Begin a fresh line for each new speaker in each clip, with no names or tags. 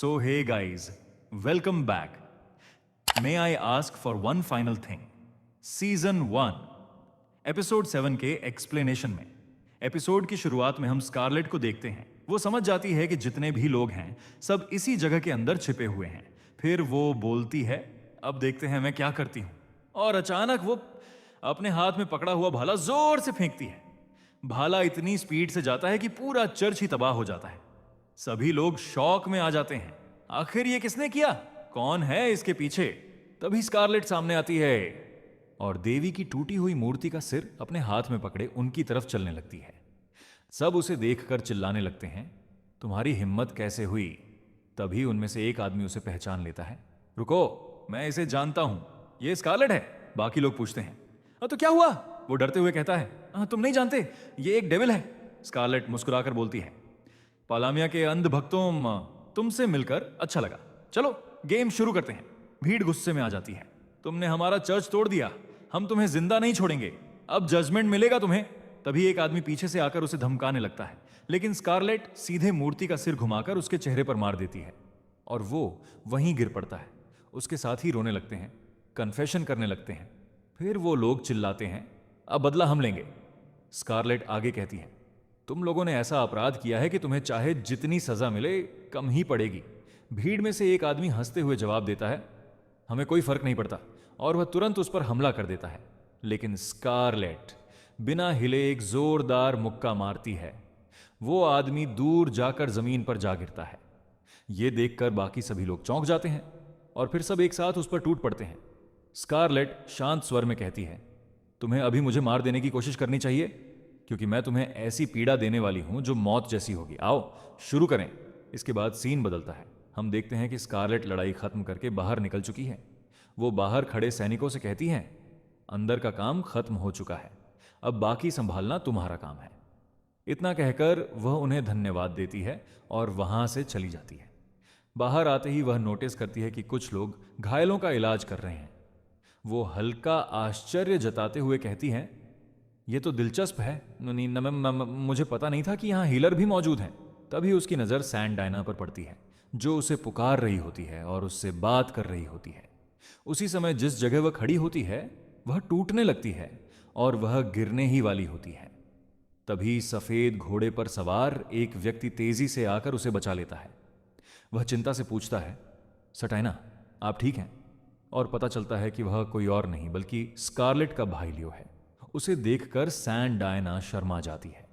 So, hey guys, welcome back. May I ask for one final thing? Season 1, episode 7 के explanation में episode की शुरुआत में हम स्कारलेट को देखते हैं। वो समझ जाती है कि जितने भी लोग हैं सब इसी जगह के अंदर छिपे हुए हैं। फिर वो बोलती है, अब देखते हैं मैं क्या करती हूँ। और अचानक वो अपने हाथ में पकड़ा हुआ भाला जोर से फेंकती है। भाला इतनी स्पीड से जाता है कि पूरा चर्च ही तबाह हो जाता है। सभी लोग शॉक में आ जाते हैं। आखिर ये किसने किया? कौन है इसके पीछे? तभी स्कारलेट सामने आती है और देवी की टूटी हुई मूर्ति का सिर अपने हाथ में पकड़े उनकी तरफ चलने लगती है। सब उसे देखकर चिल्लाने लगते हैं, तुम्हारी हिम्मत कैसे हुई? तभी उनमें से एक आदमी उसे पहचान लेता है। रुको, मैं इसे जानता हूं, ये स्कारलेट है। बाकी लोग पूछते हैं, तो क्या हुआ? वो डरते हुए कहता है, तुम नहीं जानते, ये एक डेविल है। स्कारलेट मुस्कुराकर बोलती है, पालामिया के अंध भक्तों, तुमसे मिलकर अच्छा लगा। चलो गेम शुरू करते हैं। भीड़ गुस्से में आ जाती है, तुमने हमारा चर्च तोड़ दिया, हम तुम्हें जिंदा नहीं छोड़ेंगे, अब जजमेंट मिलेगा तुम्हें। तभी एक आदमी पीछे से आकर उसे धमकाने लगता है, लेकिन स्कारलेट सीधे मूर्ति का सिर घुमाकर उसके चेहरे पर मार देती है और वो वहीं गिर पड़ता है। उसके साथ ही रोने लगते हैं, कन्फेशन करने लगते हैं। फिर वो लोग चिल्लाते हैं, अब बदला हम लेंगे। स्कारलेट आगे कहती है, तुम लोगों ने ऐसा अपराध किया है कि तुम्हें चाहे जितनी सजा मिले कम ही पड़ेगी। भीड़ में से एक आदमी हंसते हुए जवाब देता है, हमें कोई फर्क नहीं पड़ता, और वह तुरंत उस पर हमला कर देता है। लेकिन स्कारलेट बिना हिले एक जोरदार मुक्का मारती है। वो आदमी दूर जाकर जमीन पर जा गिरता है। यह देखकर बाकी सभी लोग चौंक जाते हैं और फिर सब एक साथ उस पर टूट पड़ते हैं। स्कारलेट शांत स्वर में कहती है, तुम्हें अभी मुझे मार देने की कोशिश करनी चाहिए, क्योंकि मैं तुम्हें ऐसी पीड़ा देने वाली हूं जो मौत जैसी होगी। आओ शुरू करें। इसके बाद सीन बदलता है। हम देखते हैं कि स्कारलेट लड़ाई खत्म करके बाहर निकल चुकी है। वो बाहर खड़े सैनिकों से कहती है, अंदर का काम खत्म हो चुका है, अब बाकी संभालना तुम्हारा काम है। इतना कहकर वह उन्हें धन्यवाद देती है और वहां से चली जाती है। बाहर आते ही वह नोटिस करती है कि कुछ लोग घायलों का इलाज कर रहे हैं। वो हल्का आश्चर्य जताते हुए कहती हैं, ये तो दिलचस्प है, मुझे पता नहीं था कि यहाँ हीलर भी मौजूद हैं। तभी उसकी नज़र सैंड डायना पर पड़ती है, जो उसे पुकार रही होती है और उससे बात कर रही होती है। उसी समय जिस जगह वह खड़ी होती है वह टूटने लगती है और वह गिरने ही वाली होती है। तभी सफेद घोड़े पर सवार एक व्यक्ति तेजी से आकर उसे बचा लेता है। वह चिंता से पूछता है, सटाइना आप ठीक हैं? और पता चलता है कि वह कोई और नहीं बल्कि स्कारलेट का भाई लियो है। उसे देखकर सैंड डायना शर्मा जाती है।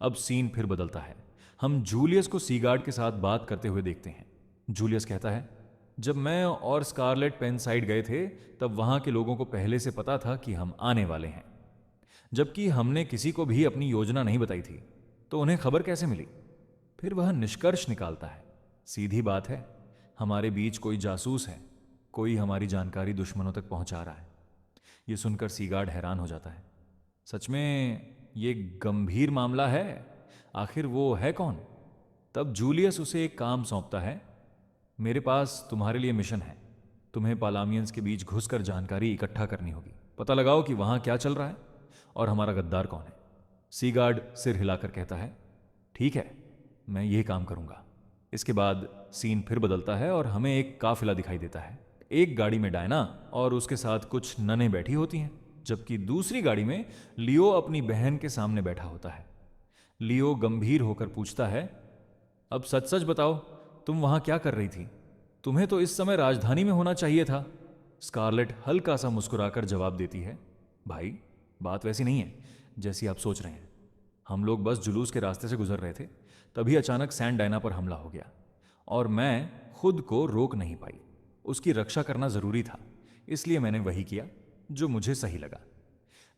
अब सीन फिर बदलता है। हम जूलियस को सीगार्ड के साथ बात करते हुए देखते हैं। जूलियस कहता है, जब मैं और स्कारलेट पेन साइड गए थे तब वहां के लोगों को पहले से पता था कि हम आने वाले हैं, जबकि हमने किसी को भी अपनी योजना नहीं बताई थी, तो उन्हें खबर कैसे मिली? फिर वह निष्कर्ष निकालता है, सीधी बात है, हमारे बीच कोई जासूस है, कोई हमारी जानकारी दुश्मनों तक पहुंचा रहा है। यह सुनकर सीगार्ड हैरान हो जाता है, सच में ये गंभीर मामला है, आखिर वो है कौन? तब जूलियस उसे एक काम सौंपता है, मेरे पास तुम्हारे लिए मिशन है, तुम्हें पालामियंस के बीच घुसकर जानकारी इकट्ठा करनी होगी। पता लगाओ कि वहां क्या चल रहा है और हमारा गद्दार कौन है। सीगार्ड सिर हिलाकर कहता है, ठीक है, मैं यही काम करूंगा। इसके बाद सीन फिर बदलता है और हमें एक काफिला दिखाई देता है। एक गाड़ी में डायना और उसके साथ कुछ ननें बैठी होती हैं, जबकि दूसरी गाड़ी में लियो अपनी बहन के सामने बैठा होता है। लियो गंभीर होकर पूछता है, अब सच सच बताओ, तुम वहां क्या कर रही थी? तुम्हें तो इस समय राजधानी में होना चाहिए था। स्कारलेट हल्का सा मुस्कुराकर जवाब देती है, भाई बात वैसी नहीं है जैसी आप सोच रहे हैं। हम लोग बस जुलूस के रास्ते से गुजर रहे थे, तभी अचानक सैंड डायना पर हमला हो गया और मैं खुद को रोक नहीं पाई। उसकी रक्षा करना जरूरी था, इसलिए मैंने वही किया जो मुझे सही लगा।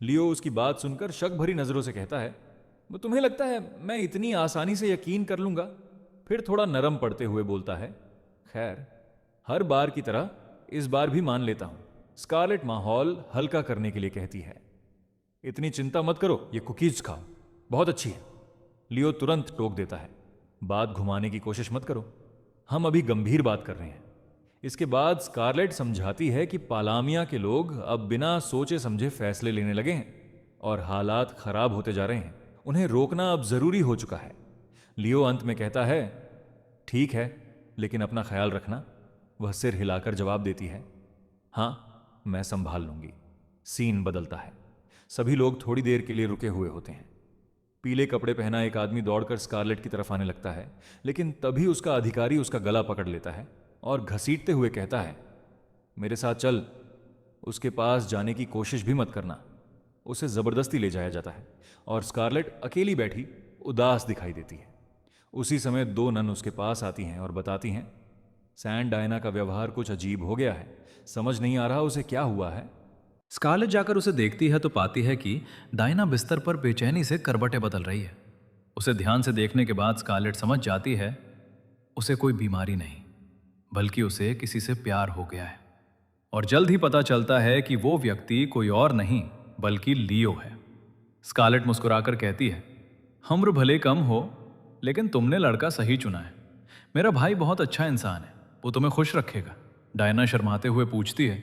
लियो उसकी बात सुनकर शक भरी नजरों से कहता है, वो तुम्हें लगता है मैं इतनी आसानी से यकीन कर लूंगा? फिर थोड़ा नरम पड़ते हुए बोलता है, खैर हर बार की तरह इस बार भी मान लेता हूं। स्कारलेट माहौल हल्का करने के लिए कहती है, इतनी चिंता मत करो, ये कुकीज खाओ, बहुत अच्छी है। लियो तुरंत टोक देता है, बात घुमाने की कोशिश मत करो, हम अभी गंभीर बात कर रहे हैं। इसके बाद स्कारलेट समझाती है कि पालामिया के लोग अब बिना सोचे समझे फैसले लेने लगे हैं और हालात खराब होते जा रहे हैं, उन्हें रोकना अब जरूरी हो चुका है। लियो अंत में कहता है, ठीक है, लेकिन अपना ख्याल रखना। वह सिर हिलाकर जवाब देती है, हाँ मैं संभाल लूंगी। सीन बदलता है। सभी लोग थोड़ी देर के लिए रुके हुए होते हैं। पीले कपड़े पहना एक आदमी दौड़कर स्कारलेट की तरफ आने लगता है, लेकिन तभी उसका अधिकारी उसका गला पकड़ लेता है और घसीटते हुए कहता है, मेरे साथ चल। उसके पास जाने की कोशिश भी मत करना। उसे जबरदस्ती ले जाया जाता है और स्कारलेट अकेली बैठी उदास दिखाई देती है। उसी समय दो नन उसके पास आती हैं और बताती हैं, सैंड डायना का व्यवहार कुछ अजीब हो गया है, समझ नहीं आ रहा उसे क्या हुआ है।
स्कारलेट जाकर उसे देखती है तो पाती है कि डायना बिस्तर पर बेचैनी से करवटें बदल रही है। उसे ध्यान से देखने के बाद स्कारलेट समझ जाती है उसे कोई बीमारी नहीं, बल्कि उसे किसी से प्यार हो गया है। और जल्द ही पता चलता है कि वो व्यक्ति कोई और नहीं बल्कि लियो है। स्कारलेट मुस्कुराकर कहती है, उम्र भले कम हो लेकिन तुमने लड़का सही चुना है। मेरा भाई बहुत अच्छा इंसान है, वो तुम्हें खुश रखेगा। डायना शर्माते हुए पूछती है,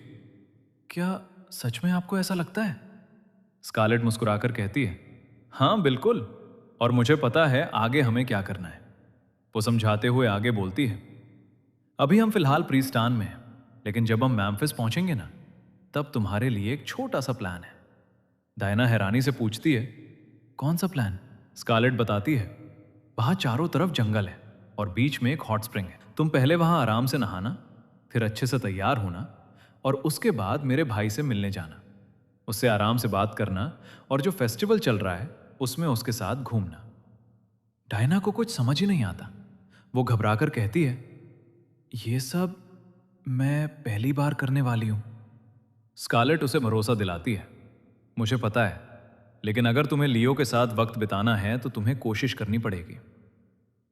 क्या सच में आपको ऐसा लगता है? स्कारलेट मुस्कुराकर कहती है, हाँ बिल्कुल, और मुझे पता है आगे हमें क्या करना है। वो समझाते हुए आगे बोलती है, अभी हम फिलहाल प्रीस्टान में हैं, लेकिन जब हम मैम्फिस पहुंचेंगे ना, तब तुम्हारे लिए एक छोटा सा प्लान है। डायना हैरानी से पूछती है, कौन सा प्लान? स्कारलेट बताती है, वहां चारों तरफ जंगल है और बीच में एक हॉट स्प्रिंग है। तुम पहले वहां आराम से नहाना, फिर अच्छे से तैयार होना और उसके बाद मेरे भाई से मिलने जाना, उससे आराम से बात करना और जो फेस्टिवल चल रहा है उसमें उसके साथ घूमना। डायना को कुछ समझ ही नहीं आता। वो घबराकर कहती है, ये सब मैं पहली बार करने वाली हूं। स्कारलेट उसे भरोसा दिलाती है, मुझे पता है, लेकिन अगर तुम्हें लियो के साथ वक्त बिताना है तो तुम्हें कोशिश करनी पड़ेगी।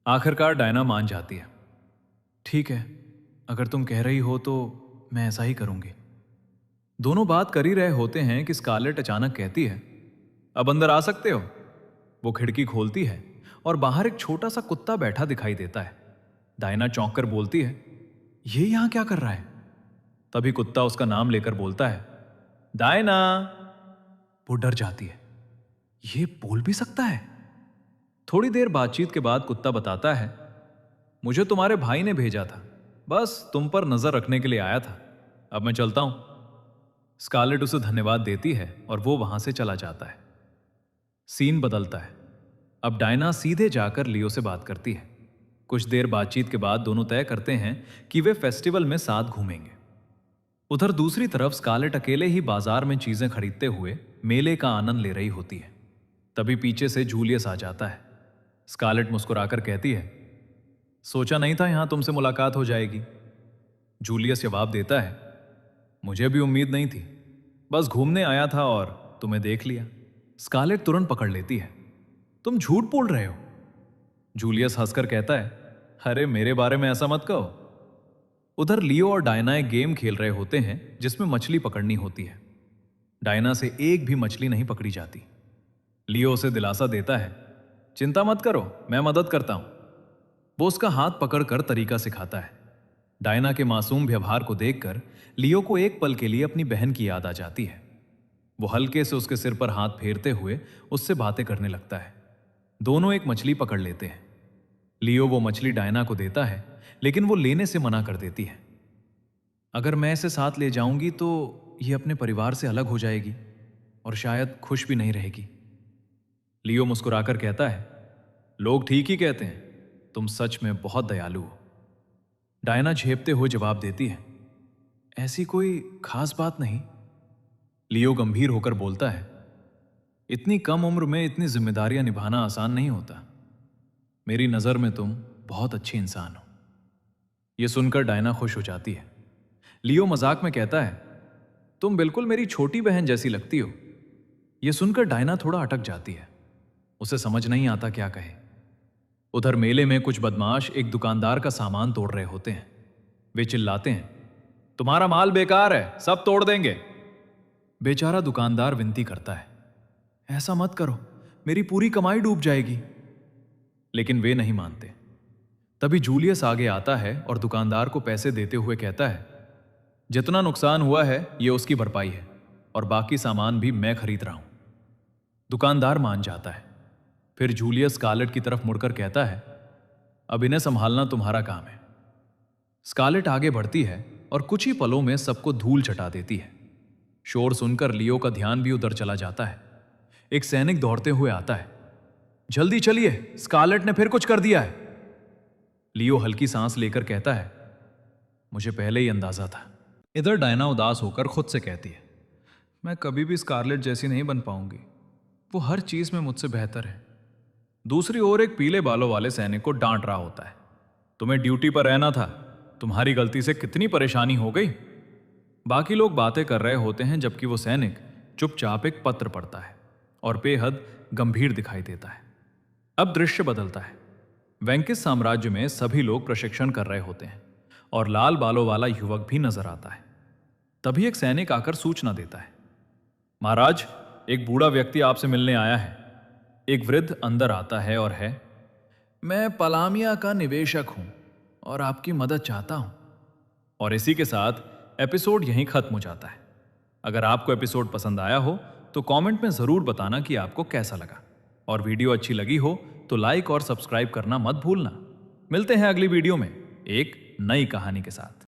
आखिरकार डायना मान जाती है। ठीक है, अगर तुम कह रही हो तो मैं ऐसा ही करूंगी। दोनों बात कर ही रहे होते हैं कि स्कारलेट अचानक कहती है, अब अंदर आ सकते हो। वो खिड़की खोलती है और बाहर एक छोटा सा कुत्ता बैठा दिखाई देता है। डायना चौंक कर बोलती है, ये यहां क्या कर रहा है? तभी कुत्ता उसका नाम लेकर बोलता है, डायना। वो डर जाती है, ये बोल भी सकता है? थोड़ी देर बातचीत के बाद कुत्ता बताता है, मुझे तुम्हारे भाई ने भेजा था, बस तुम पर नजर रखने के लिए आया था। अब मैं चलता हूं। स्कारलेट उसे धन्यवाद देती है और वो वहां से चला जाता है। सीन बदलता है। अब डायना सीधे जाकर लियो से बात करती है। कुछ देर बातचीत के बाद दोनों तय करते हैं कि वे फेस्टिवल में साथ घूमेंगे। उधर दूसरी तरफ स्कारलेट अकेले ही बाजार में चीजें खरीदते हुए मेले का आनंद ले रही होती है। तभी पीछे से जूलियस आ जाता है। स्कारलेट मुस्कुराकर कहती है, सोचा नहीं था यहां तुमसे मुलाकात हो जाएगी। जूलियस जवाब देता है, मुझे भी उम्मीद नहीं थी, बस घूमने आया था और तुम्हें देख लिया। स्कारलेट तुरंत पकड़ लेती है, तुम झूठ बोल रहे हो। जूलियस हंसकर कहता है, अरे मेरे बारे में ऐसा मत कहो। उधर लियो और डायना एक गेम खेल रहे होते हैं जिसमें मछली पकड़नी होती है। डायना से एक भी मछली नहीं पकड़ी जाती। लियो उसे दिलासा देता है, चिंता मत करो, मैं मदद करता हूं। वो उसका हाथ पकड़कर तरीका सिखाता है। डायना के मासूम व्यवहार को देखकर लियो को एक पल के लिए अपनी बहन की याद आ जाती है। वो हल्के से उसके सिर पर हाथ फेरते हुए उससे बातें करने लगता है। दोनों एक मछली पकड़ लेते हैं। लियो वो मछली डायना को देता है, लेकिन वो लेने से मना कर देती है। अगर मैं इसे साथ ले जाऊंगी तो ये अपने परिवार से अलग हो जाएगी और शायद खुश भी नहीं रहेगी। लियो मुस्कुराकर कहता है, लोग ठीक ही कहते हैं, तुम सच में बहुत दयालु हो। डायना झेपते हुए जवाब देती है, ऐसी कोई खास बात नहीं। लियो गंभीर होकर बोलता है, इतनी कम उम्र में इतनी जिम्मेदारियां निभाना आसान नहीं होता। मेरी नजर में तुम बहुत अच्छी इंसान हो। यह सुनकर डायना खुश हो जाती है। लियो मजाक में कहता है, तुम बिल्कुल मेरी छोटी बहन जैसी लगती हो। यह सुनकर डायना थोड़ा अटक जाती है। उसे समझ नहीं आता क्या कहे। उधर मेले में कुछ बदमाश एक दुकानदार का सामान तोड़ रहे होते हैं। वे चिल्लाते हैं, तुम्हारा माल बेकार है, सब तोड़ देंगे। बेचारा दुकानदार विनती करता है, ऐसा मत करो, मेरी पूरी कमाई डूब जाएगी। लेकिन वे नहीं मानते। तभी जूलियस आगे आता है और दुकानदार को पैसे देते हुए कहता है, जितना नुकसान हुआ है यह उसकी भरपाई है और बाकी सामान भी मैं खरीद रहा हूं। दुकानदार मान जाता है। फिर जूलियस स्कारलेट की तरफ मुड़कर कहता है, अब इन्हें संभालना तुम्हारा काम है। स्कारलेट आगे बढ़ती है और कुछ ही पलों में सबको धूल चटा देती है। शोर सुनकर लियो का ध्यान भी उधर चला जाता है। एक सैनिक दौड़ते हुए आता है। जल्दी चलिए, स्कारलेट ने फिर कुछ कर दिया है। लियो हल्की सांस लेकर कहता है, मुझे पहले ही अंदाजा था। इधर डायना उदास होकर खुद से कहती है, मैं कभी भी स्कारलेट जैसी नहीं बन पाऊंगी। वो हर चीज में मुझसे बेहतर है। दूसरी ओर एक पीले बालों वाले सैनिक को डांट रहा होता है, तुम्हें ड्यूटी पर रहना था, तुम्हारी गलती से कितनी परेशानी हो गई। बाकी लोग बातें कर रहे होते हैं जबकि वो सैनिक चुपचाप एक पत्र पढ़ता है और बेहद गंभीर दिखाई देता है। अब दृश्य बदलता है। वेंकिस साम्राज्य में सभी लोग प्रशिक्षण कर रहे होते हैं और लाल बालों वाला युवक भी नजर आता है। तभी एक सैनिक आकर सूचना देता है, महाराज, एक बूढ़ा व्यक्ति आपसे मिलने आया है। एक वृद्ध अंदर आता है और है, मैं पलामिया का निवेशक हूं और आपकी मदद चाहता हूं। और इसी के साथ एपिसोड यहीं खत्म हो जाता है। अगर आपको एपिसोड पसंद आया हो तो कमेंट में जरूर बताना कि आपको कैसा लगा, और वीडियो अच्छी लगी हो तो लाइक और सब्सक्राइब करना मत भूलना। मिलते हैं अगली वीडियो में एक नई कहानी के साथ।